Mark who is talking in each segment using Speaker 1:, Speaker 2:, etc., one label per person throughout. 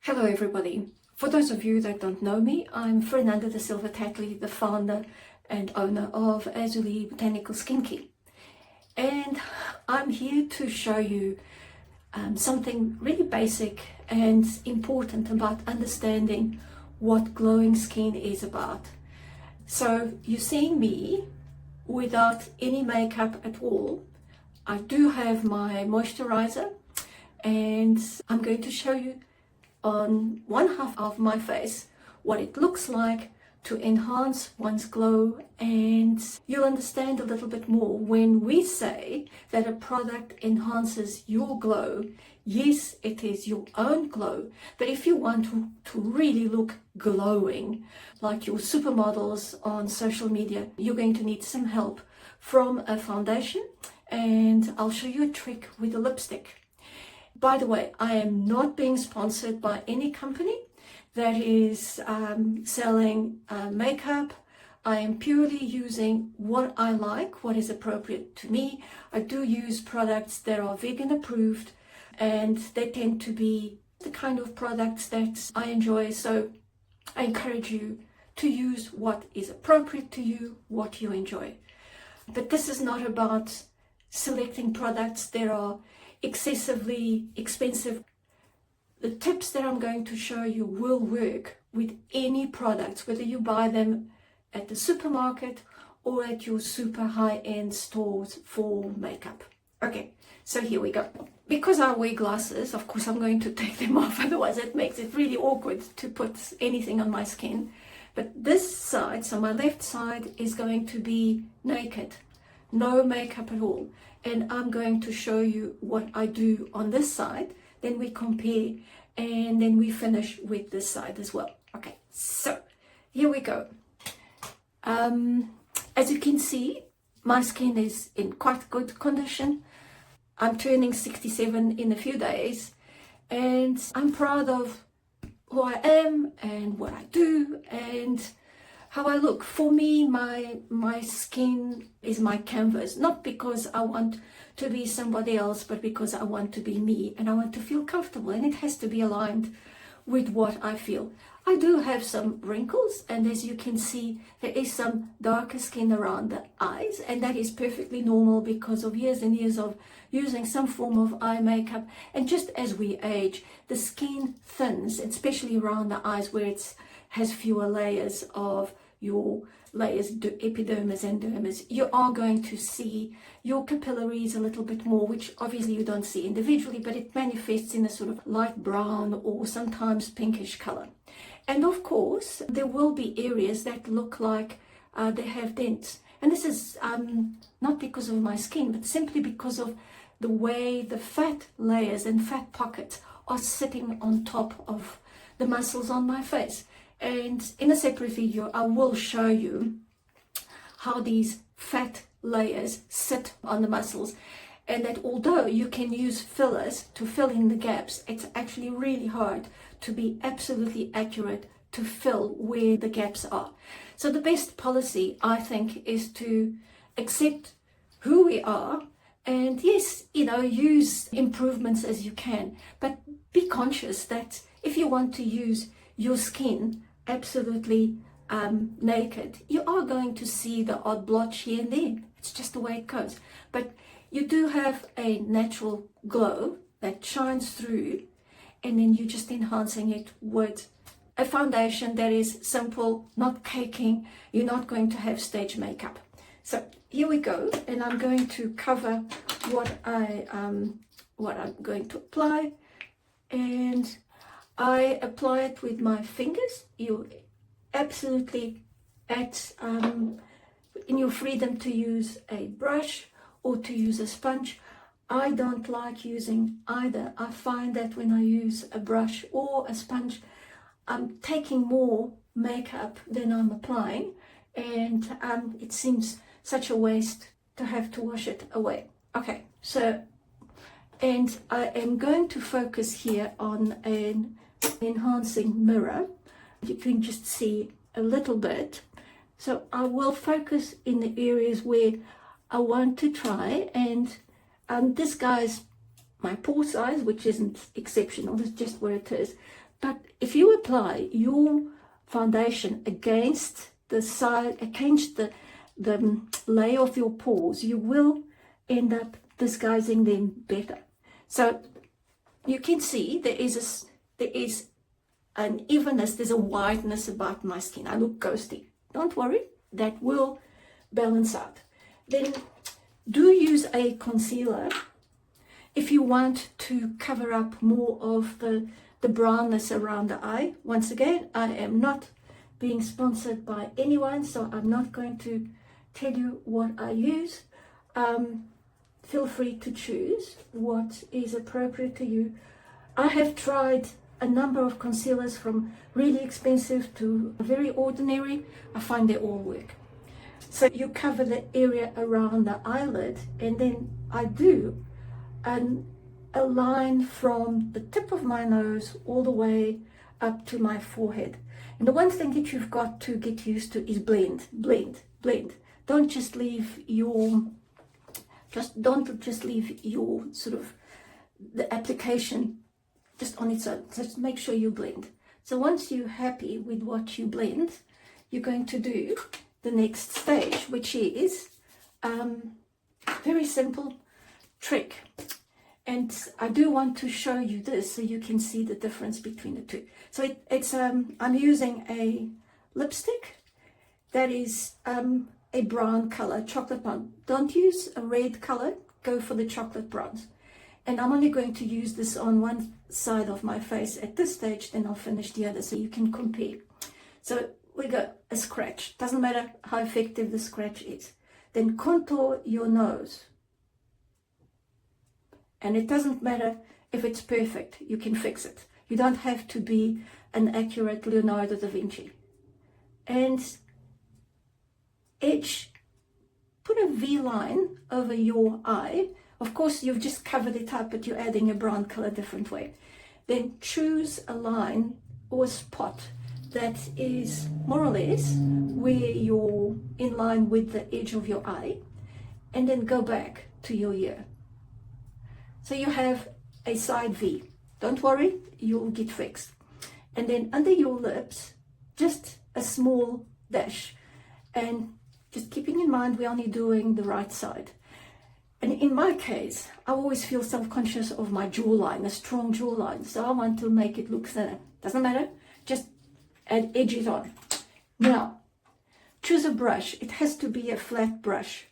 Speaker 1: Hello everybody. For those of you that don't know me, I'm Fernanda da Silva Tatley, the founder and owner of Azurlis Botanical Skincare. And I'm here to show you something really basic and important about understanding what glowing skin is about. So you're seeing me without any makeup at all. I do have my moisturiser and I'm going to show you on one half of my face what it looks like to enhance one's glow, and you'll understand a little bit more when we say that a product enhances your glow. Yes, it is your own glow, but if you want to really look glowing like your supermodels on social media, you're going to need some help from a foundation, and I'll show you a trick with a lipstick. By the way, I am not being sponsored by any company that is selling makeup. I am purely using what I like, what is appropriate to me. I do use products that are vegan approved, and they tend to be the kind of products that I enjoy. So I encourage you to use what is appropriate to you, what you enjoy. But this is not about selecting products that are excessively expensive. The tips that I'm going to show you will work with any products, whether you buy them at the supermarket or at your super high-end stores for makeup. Okay, so here we go. Because I wear glasses, of course I'm going to take them off, otherwise it makes it really awkward to put anything on my skin. But this side, so my left side, is going to be naked, no makeup at all. And I'm going to show you what I do on this side, then we compare, and then we finish with this side as well. Okay, so here we go. As you can see, my skin is in quite good condition. I'm turning 67 in a few days, and I'm proud of who I am and what I do and how I look. For me, my skin is my canvas, not because I want to be somebody else, but because I want to be me, and I want to feel comfortable, and it has to be aligned with what I feel. I do have some wrinkles, and as you can see, there is some darker skin around the eyes, and that is perfectly normal because of years and years of using some form of eye makeup. And just as we age, the skin thins, especially around the eyes where it has fewer layers of your layers, epidermis and dermis. You are going to see your capillaries a little bit more, which obviously you don't see individually, but it manifests in a sort of light brown or sometimes pinkish color. And of course, there will be areas that look like they have dents. And this is not because of my skin, but simply because of the way the fat layers and fat pockets are sitting on top of the muscles on my face. And in a separate video, I will show you how these fat layers sit on the muscles, and that although you can use fillers to fill in the gaps, it's actually really hard to be absolutely accurate to fill where the gaps are. So the best policy, I think, is to accept who we are, and yes, use improvements as you can, but be conscious that if you want to use your skin absolutely naked, you are going to see the odd blotch here and there. It's just the way it goes. But you do have a natural glow that shines through, and then you're just enhancing it with a foundation that is simple, not caking. You're not going to have stage makeup. So here we go, and I'm going to cover what I'm going to apply, and I apply it with my fingers. You absolutely in your freedom to use a brush or to use a sponge. I don't like using either. I find that when I use a brush or a sponge, I'm taking more makeup than I'm applying, and it seems such a waste to have to wash it away. Okay, so, and I am going to focus here on an enhancing mirror. You can just see a little bit. So I will focus in the areas where I want to try, and this guy's my pore size, which isn't exceptional, it's just where it is. But if you apply your foundation against the side, against the layer of your pores, you will end up disguising them better. So you can see there is an evenness, there's a whiteness about my skin. I look ghosty. Don't worry, that will balance out. Then do use a concealer if you want to cover up more of the brownness around the eye. Once again, I am not being sponsored by anyone, so I'm not going to tell you what I use. Feel free to choose what is appropriate to you. I have tried a number of concealers, from really expensive to very ordinary. I find they all work. So you cover the area around the eyelid, and then I do a line from the tip of my nose all the way up to my forehead. And the one thing that you've got to get used to is blend, blend, blend. Don't just leave your sort of the application just on its own. Just make sure you blend. So once you're happy with what you blend, you're going to do the next stage, which is very simple trick. And I do want to show you this so you can see the difference between the two. So I'm using a lipstick that is a brown color, chocolate brown. Don't use a red color, go for the chocolate browns. And I'm only going to use this on one side of my face at this stage, then I'll finish the other so you can compare. So we got a scratch. Doesn't matter how effective the scratch is. Then contour your nose. And it doesn't matter if it's perfect, you can fix it. You don't have to be an accurate Leonardo da Vinci. And edge, put a V line over your eye. Of course, you've just covered it up, but you're adding a brown color different way. Then choose a line or a spot that is more or less where you're in line with the edge of your eye, and then go back to your ear. So you have a side V. Don't worry, you'll get fixed. And then under your lips, just a small dash. And just keeping in mind, we're only doing the right side. And in my case, I always feel self-conscious of my jawline, a strong jawline. So I want to make it look thinner. Doesn't matter, just edge it on. Now, choose a brush. It has to be a flat brush.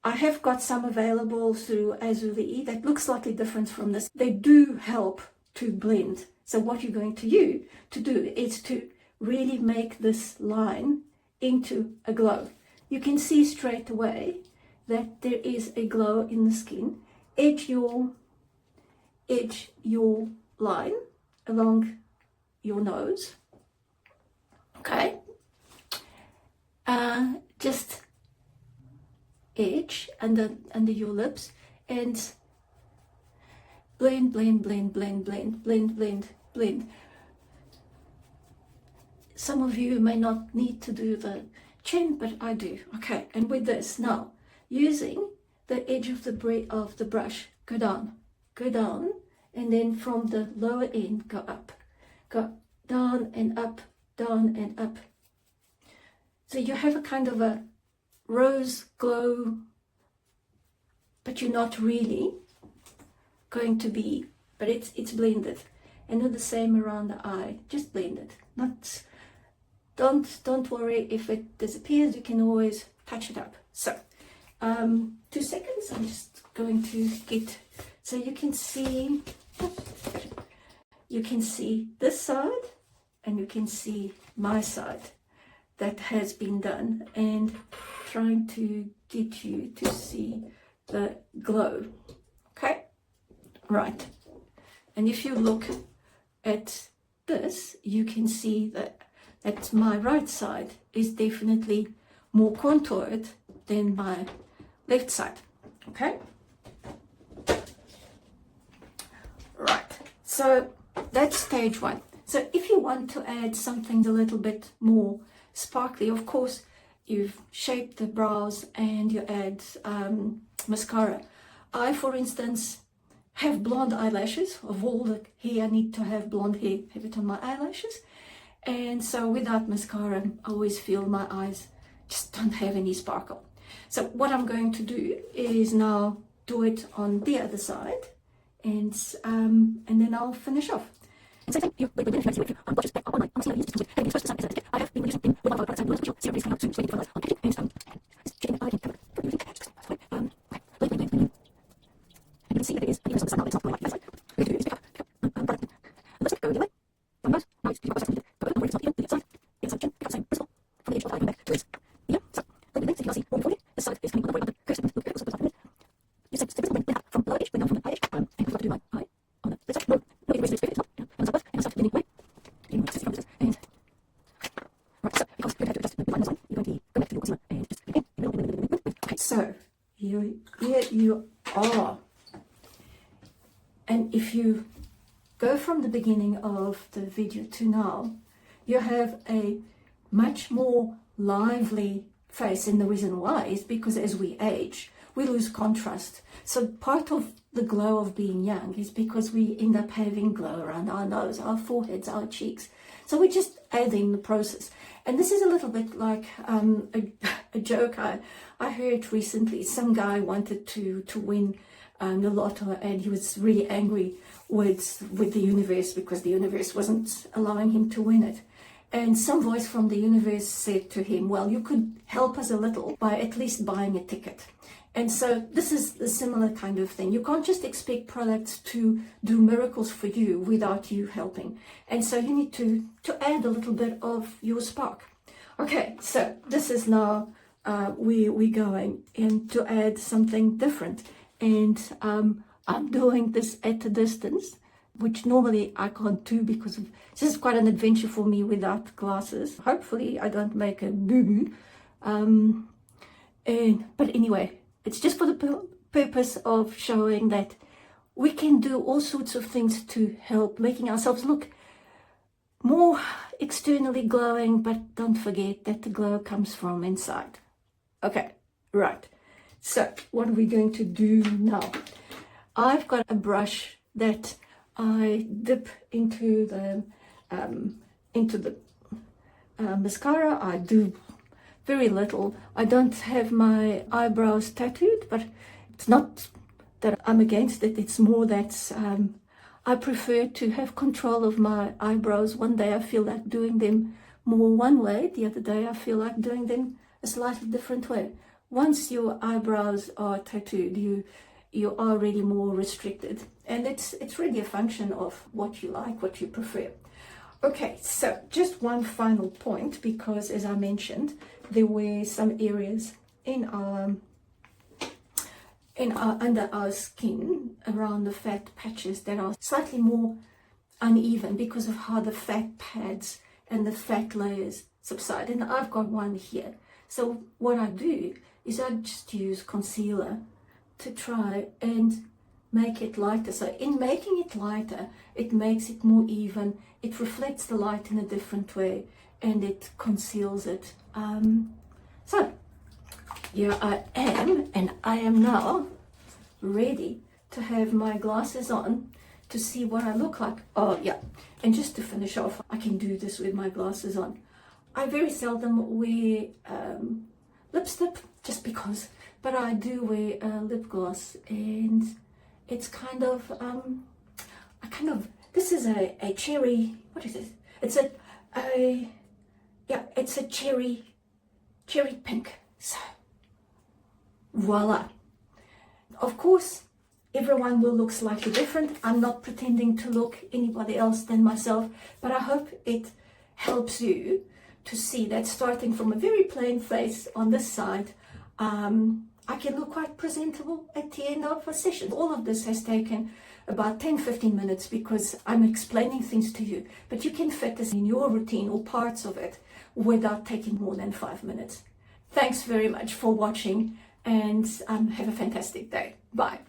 Speaker 1: I have got some available through Azurlis that look slightly different from this. They do help to blend. So what you're going to do is to really make this line into a glow. You can see straight away that there is a glow in the skin. Edge your line along your nose. Okay. Just edge under your lips and blend, blend, blend, blend, blend, blend, blend, blend. Some of you may not need to do the chin, but I do. Okay, and with this now, using the edge of the brush, go down, and then from the lower end, go up, go down and up, down and up. So you have a kind of a rose glow, but you're not really going to be, but it's blended. And do the same around the eye, just blend it. Don't worry if it disappears, you can always touch it up. So 2 seconds, I'm just going to get, so you can see this side and you can see my side that has been done, and trying to get you to see the glow. Okay, right. And if you look at this, you can see that my right side is definitely more contoured than my left side. Okay, right. So that's stage one. So if you want to add something a little bit more sparkly, of course, you've shaped the brows and you add mascara. I, for instance, have blonde eyelashes. Of all the hair, I need to have blonde hair, have it on my eyelashes. And so without mascara, I always feel my eyes just don't have any sparkle. So what I'm going to do is now do it on the other side, and then I'll finish off. And same thing, you wait if you watch this back online. I'm seeing used to having expressed the sun as I have been using with my products. I'm going to series coming out soon, so waiting for those on packaging and checking I can cover for using and you can see that it is even some sun now it's not going like this. What you do is pick up product and let's go the other way. One nose, nice, you process it, cover it, over it's not the outside, the inside chin, pick up the same bristle from the edge of the eye going back to its ear. So let me think, so you can see more before you. This side is coming on the way under curves and look at the side. You say step went from lower edge, went down from the high edge, and I've got to do my eye on the this side. No, it was it's not. And it's above, and it's up anyway. You know, just from this and right, so because you have to adjust the line design, you're going to go back to your concealer and just again, okay, so here you are. And if you go from the beginning of the video to now, you have a much more lively face, and the reason why is because as we age, we lose contrast. So part of the glow of being young is because we end up having glow around our nose, our foreheads, our cheeks. So we just add in the process. And this is a little bit like a joke I heard recently. Some guy wanted to win the lotto, and he was really angry with the universe because the universe wasn't allowing him to win it. And some voice from the universe said to him, well, you could help us a little by at least buying a ticket. And so this is a similar kind of thing. You can't just expect products to do miracles for you without you helping. And so you need to add a little bit of your spark. Okay, so this is now we're going in to add something different. And I'm doing this at a distance, which normally I can't do because this is quite an adventure for me without glasses. Hopefully I don't make a boo-boo. But anyway, it's just for the purpose of showing that we can do all sorts of things to help making ourselves look more externally glowing, but don't forget that the glow comes from inside. Okay, right. So what are we going to do now? I've got a brush that I dip into the mascara. I do very little. I don't have my eyebrows tattooed, but it's not that I'm against it. It's more that I prefer to have control of my eyebrows. One day I feel like doing them more one way. The other day I feel like doing them a slightly different way. Once your eyebrows are tattooed, you are really more restricted. And it's really a function of what you like, what you prefer. Okay, so just one final point, because as I mentioned, there were some areas in our under our skin around the fat patches that are slightly more uneven because of how the fat pads and the fat layers subside. And I've got one here. So what I do is I just use concealer to try and make it lighter. So in making it lighter, it makes it more even, it reflects the light in a different way, and it conceals it. So here I am, and I am now ready to have my glasses on to see what I look like. Oh yeah, and just to finish off, I can do this with my glasses on. I very seldom wear lipstick just because, but I do wear lip gloss, and it's kind of this is a cherry, what is it? It's it's a cherry pink. So voila. Of course, everyone will look slightly different. I'm not pretending to look anybody else than myself, but I hope it helps you to see that starting from a very plain face on this side, I can look quite presentable at the end of a session. All of this has taken about 10-15 minutes because I'm explaining things to you, but you can fit this in your routine or parts of it without taking more than 5 minutes. Thanks very much for watching, and have a fantastic day. Bye.